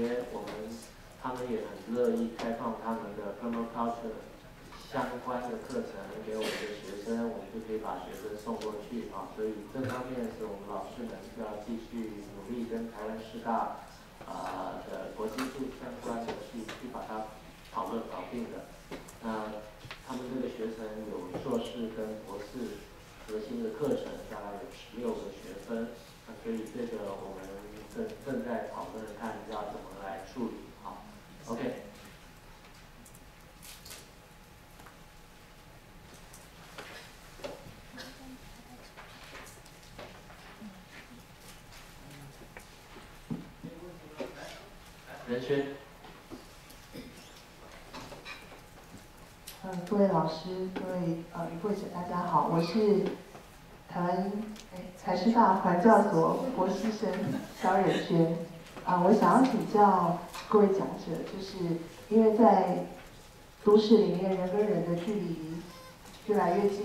些他们也很乐意开放他们的 permaculture 相关的课程给我们的学生，我们就可以把学生送过去啊。所以这方面是我们老师们要继续努力，跟台湾师大的国际处相关的去把它讨论搞定的。那他们这个学程有硕士跟博士核心的课程，大概有16个学分。所以这个我们正在讨论看要怎么来处理。好 ，OK。任轩。各位老师，各位会者，大家好，我是台湾台师大环教所博士生肖任轩。我想要请教各位讲者，就是因为在都市里面，人跟人的距离越来越近，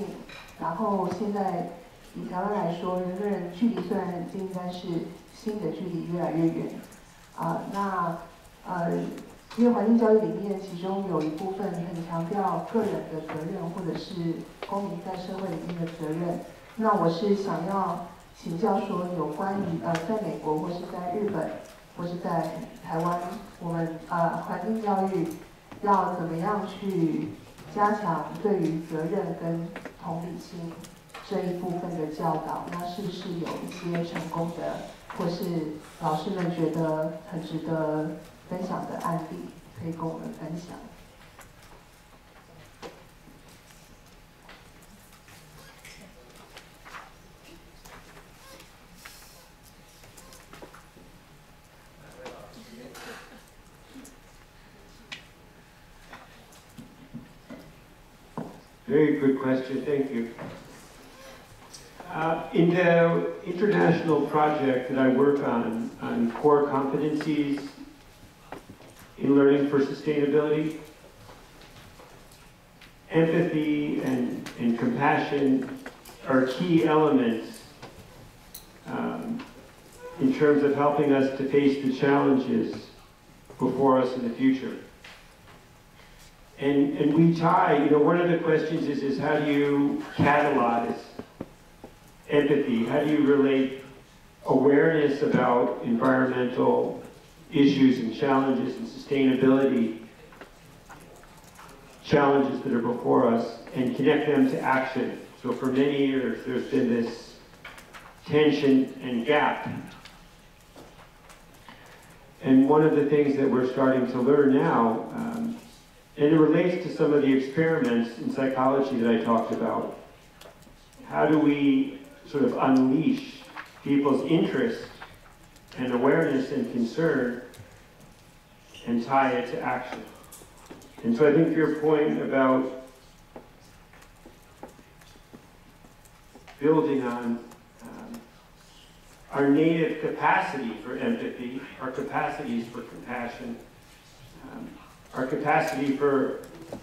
然后现在以台湾来说，人跟人距离虽然很近，但是心的距离越来越远。因为环境教育里面，其中有一部分很强调个人的责任，或者是公民在社会里面的责任。那我是想要请教说，有关于在美国或是在日本或是在台湾，我们环境教育要怎么样去加强对于责任跟同理心这一部分的教导？那是不是有一些成功的，或是老师们觉得很值得分享的案例，可以跟我们分享。Very good question, thank you. In the international project that I work on core competencies in learning for sustainability, empathy and compassion are key elements in terms of helping us to face the challenges before us in the future. And we tie, one of the questions is how do you catalyze empathy? How do you relate awareness about environmental issues and challenges and sustainability challenges that are before us and connect them to action? So for many years, there's been this tension and gap. And one of the things that we're starting to learn now, and it relates to some of the experiments in psychology that I talked about. How do we sort of unleash people's interest and awareness and concern and tie it to action? And so I think your point about building on our native capacity for empathy, our capacities for compassion, our capacity for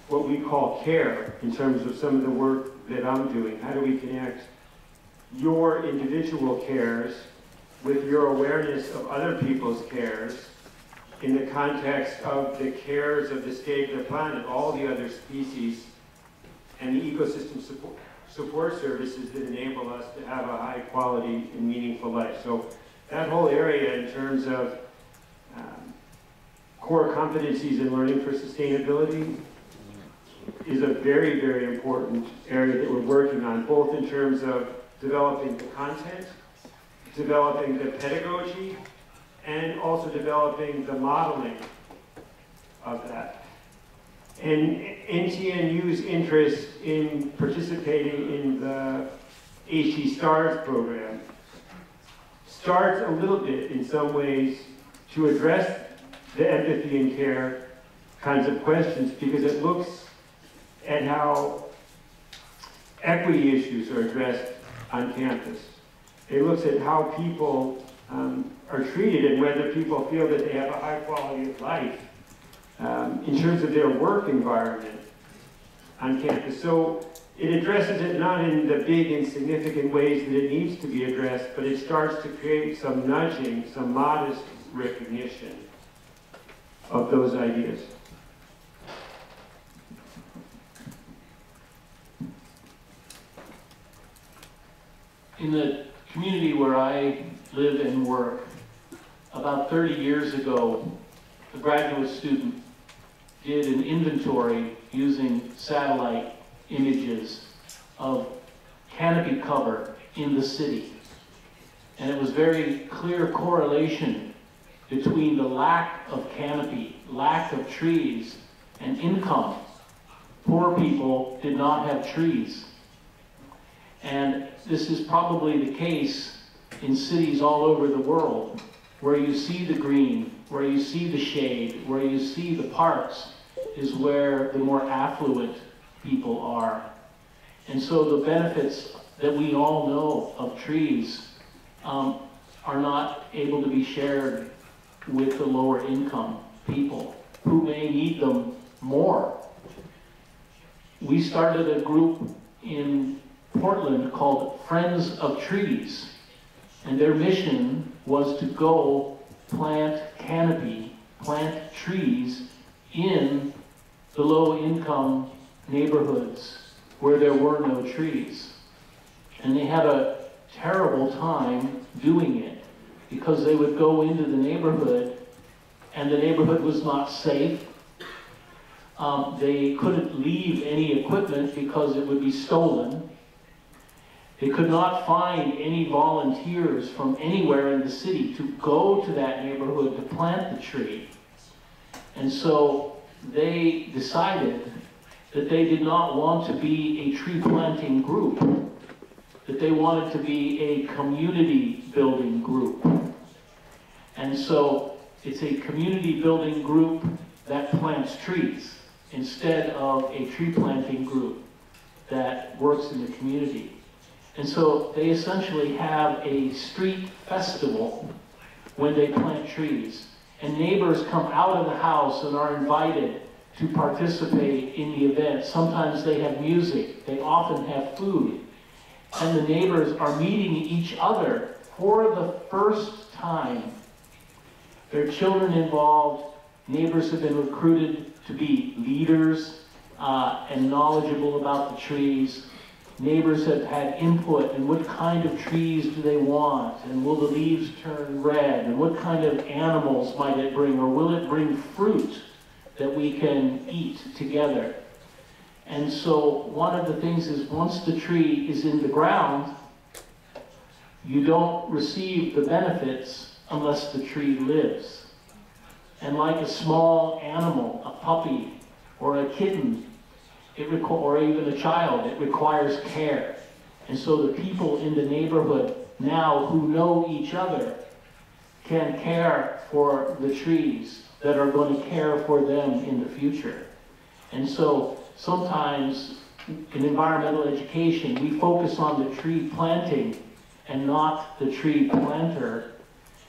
what we call care in terms of some of the work that I'm doing. How do we connect your individual cares with your awareness of other people's cares in the context of the cares of the state of the planet, all the other species, and the ecosystem support services that enable us to have a high quality and meaningful life. So that whole area in terms of core competencies in learning for sustainability is a very, very important area that we're working on, both in terms of developing the content, developing the pedagogy, and also developing the modeling of that. And NTNU's interest in participating in the HE STARS program starts a little bit, in some ways, to address the empathy and care kinds of questions, because it looks at how equity issues are addressed on campus. It looks at how people are treated and whether people feel that they have a high quality of life in terms of their work environment on campus. So it addresses it not in the big and significant ways that it needs to be addressed, but it starts to create some nudging, some modest recognition of those ideas. In the community where I live and work, about 30 years ago, a graduate student did an inventory using satellite images of canopy cover in the city. And it was very clear correlation between the lack of canopy, lack of trees, and income. Poor people did not have trees. And this is probably the case in cities all over the world, where you see the green, where you see the shade, where you see the parks, is where the more affluent people are. And so the benefits that we all know of trees are not able to be shared with the lower income people who may need them more. We started a group in Portland called Friends of Trees, and their mission was to go plant canopy, plant trees in the low-income neighborhoods where there were no trees. And they had a terrible time doing it because they would go into the neighborhood and the neighborhood was not safe. They couldn't leave any equipment because it would be stolen. They could not find any volunteers from anywhere in the city to go to that neighborhood to plant the tree. And so they decided that they did not want to be a tree planting group, that they wanted to be a community building group. And so it's a community building group that plants trees instead of a tree planting group that works in the community. And so they essentially have a street festival when they plant trees. And neighbors come out of the house and are invited to participate in the event. Sometimes they have music. They often have food. And the neighbors are meeting each other for the first time. There are children involved. Neighbors have been recruited to be leaders and knowledgeable about the trees. Neighbors have had input in what kind of trees do they want, and will the leaves turn red, and what kind of animals might it bring, or will it bring fruit that we can eat together. And so one of the things is, once the tree is in the ground, you don't receive the benefits unless the tree lives. And like a small animal, a puppy or a kitten, or even a child, it requires care. And so the people in the neighborhood now who know each other can care for the trees that are going to care for them in the future. And so sometimes in environmental education, we focus on the tree planting and not the tree planter,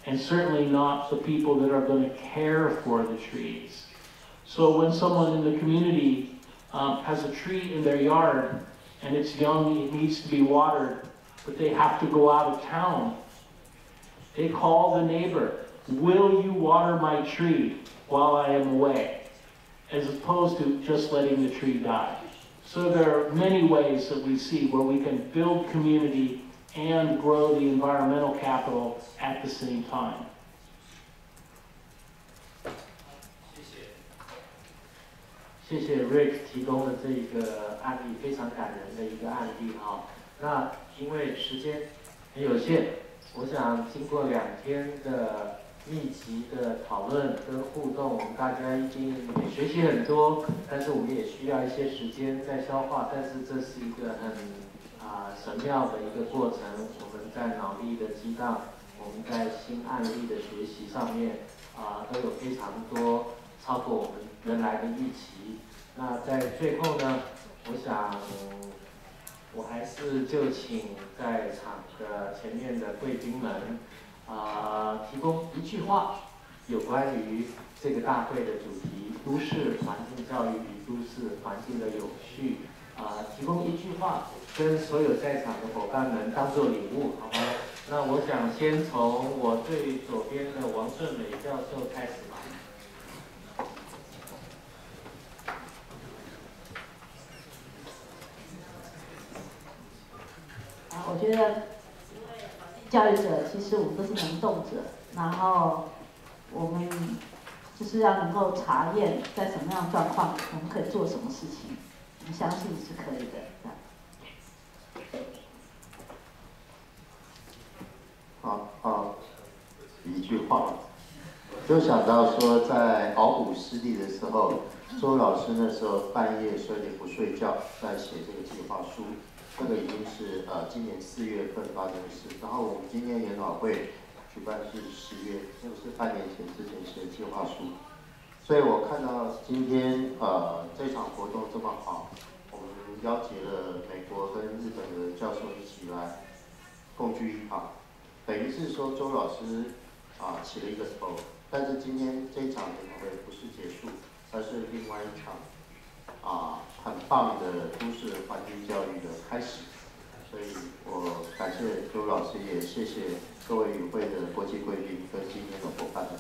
and certainly not the people that are going to care for the trees. So when someone in the community has a tree in their yard and it's young, it needs to be watered, but they have to go out of town, they call the neighbor, "Will you water my tree while I am away?" as opposed to just letting the tree die. So there are many ways that we see where we can build community and grow the environmental capital at the same time. 谢谢 Rick 提供的这个案例，非常感人的一个案例哈。那因为时间很有限，我想经过2天的密集的讨论跟互动，我们大家已经也学习很多，但是我们也需要一些时间再消化。但是这是一个很神妙的一个过程，我们在脑力的激荡，我们在新案例的学习上面都有非常多超过我们原来的预期。那在最后呢，我想我还是就请在场的前面的贵宾们提供一句话，有关于这个大会的主题——都市环境教育与都市环境的永续。提供一句话，跟所有在场的伙伴们当做礼物，好吗？那我想先从我最左边的王顺美教授开始吧。觉得教育者其实我们都是能动者，然后我们就是要能够查验在什么样的状况，我们可以做什么事情，我们相信是可以的。好，一句话，就想到说，在鳌虎湿地的时候，周老师那时候半夜12点不睡觉，在写这个计划书。这个已经是今年4月份发生的事。然后我们今天研讨会举办是10月，那个是半年前之前写的计划书。所以我看到今天这场活动这么好，我们邀请了美国跟日本的教授一起来共聚一堂。等于是说周老师起了一个头，但是今天这一场研讨会不是结束，而是另外一场很棒的都市环境教育的开始。所以我感谢周老师，也谢谢各位与会的国际贵宾跟今天的伙伴们。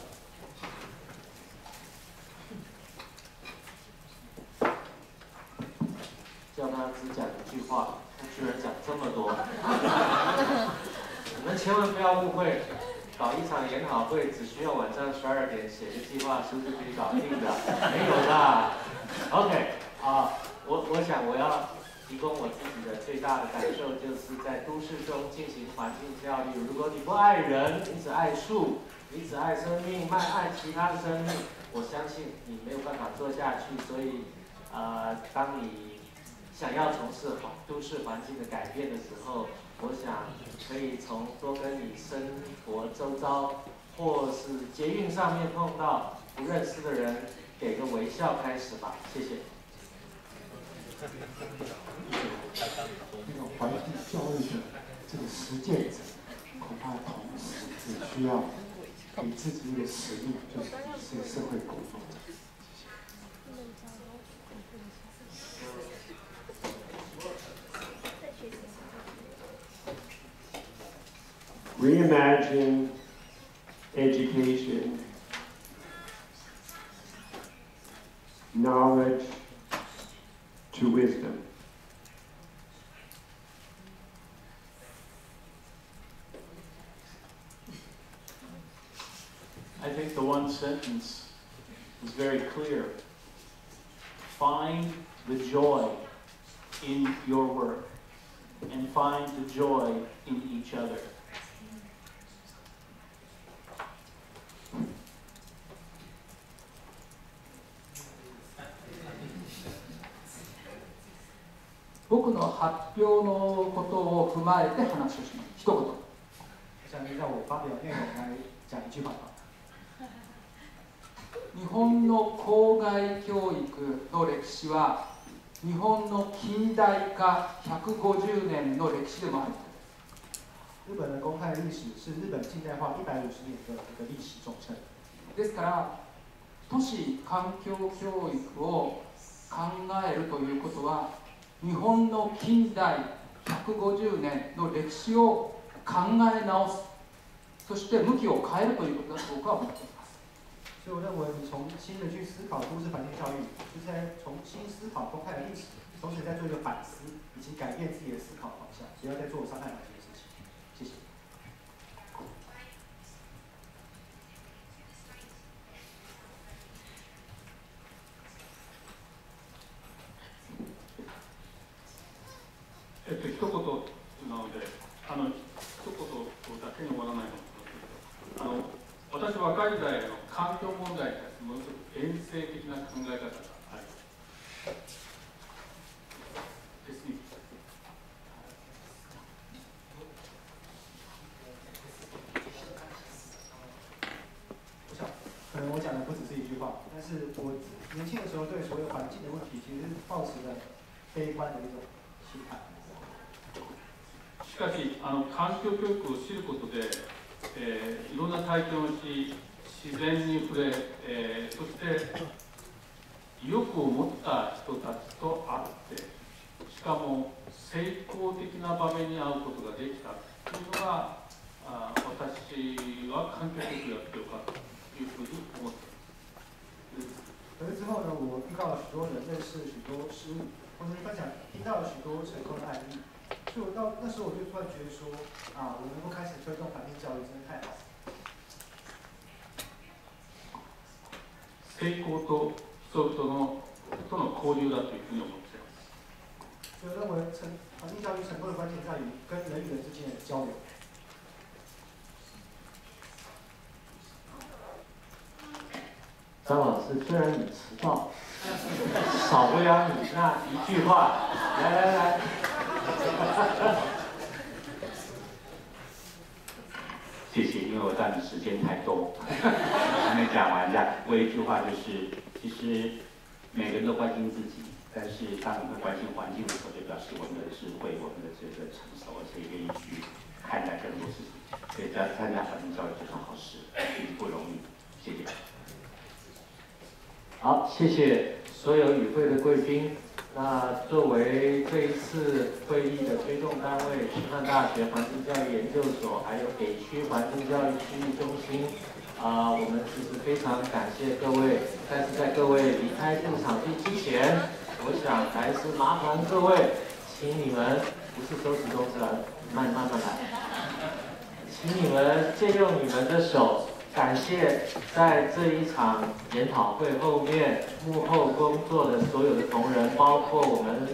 叫他只讲一句话，他居然讲这么多。你们千万不要误会，搞一场研讨会只需要晚上12点写个计划书就可以搞定的，没有啦。OK， 我想我要提供我自己的最大的感受，就是在都市中进行环境教育。如果你不爱人，你只爱树，你只爱生命，爱其他的生命，我相信你没有办法做下去。所以，当你想要从事都市环境的改变的时候，我想可以从多跟你生活周遭，或是捷运上面碰到不认识的人，给个微笑开始吧。谢谢。那个环境教育的这个实践者，恐怕同时也需要给自己一个使命，就是是社会工作者。Reimagine education, knowledge to wisdom. I think the one sentence is very clear. Find the joy in your work and find the joy in each other. 僕の発表のことを踏まえて話をします。一言。下面让我发表内容来讲一句话。日本の校外教育の歴史は日本の近代化150年の歴史でもある。日本的公开历史是日本近代化150年的一个历史总称。ですから都市環境教育を考えるということは日本の近代150年の歴史を考え直す、そして向きを変えるということだと僕は思っています。所以我认为你重新的去思考都市环境教育，就是在重新思考公开的历史，同时在做一个反思，以及改变自己的思考方向，不要再做伤害环境的事情。谢谢。一言なので、一言だけに終わらないのと、私は若い時代の環境問題に対してものすごく遠征的な考え方があります。可能我讲的不只是一句话，但是我年轻的时候对所有环境的问题，其实是抱持着悲观的一种心态。しかし環境教育を知ることで、いろんな体験をし、自然に触れ、そして意欲を持った人たちと会って、しかも成功的な場面に会うことができたというのが、私は環境教育をやってよかったというふうに思っています。可是之后呢，我遇到了许多人，认识许多事物，或者分享听到了许多成功的案例。所以我到那时候我就突然觉得说，啊，我能够开始推动环境教育真的太好了。成功と人々との交流だというふうに思っています。所以我认为环境教育成功的关键在于跟人与人之间的交流。张老师，虽然你迟到，少不了你那一句话。来，谢谢，因为我占的时间太多，还没讲完。我有一句话就是，其实每个人都关心自己，但是当我们会关心环境的时候，就表示我们的智慧、我们的这个成熟，而且愿意去看待更多事情。所以参加环境教育就是好事，不容易。谢谢。好，谢谢所有与会的贵宾。那作为这一次会议的推动单位，师范大学环境教育研究所，还有北区环境教育区域中心，我们其实非常感谢各位。但是在各位离开这个场地之前，我想还是麻烦各位，请你们不是收拾东西了，慢慢来，请你们借用你们的手。感谢在这一场研讨会后面幕后工作的所有的同仁，包括我们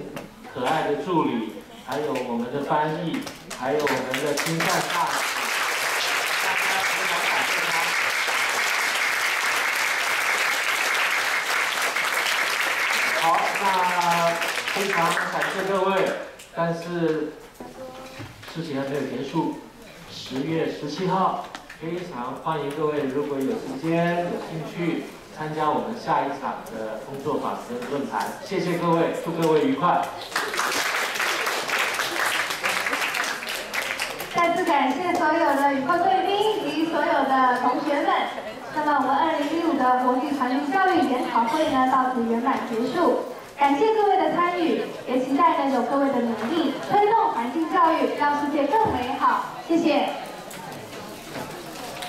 可爱的助理，还有我们的翻译，还有我们的亲善大使，大家非常感谢他。好，那非常感谢各位，但是事情还没有结束，10月17号。非常欢迎各位，如果有时间、有兴趣，参加我们下一场的工作坊跟论坛。谢谢各位，祝各位愉快。再次感谢所有的与会贵宾以及所有的同学们。那么我们2015的国际环境教育研讨会呢，到此圆满结束。感谢各位的参与，也期待呢有各位的努力，推动环境教育，让世界更美好。谢谢。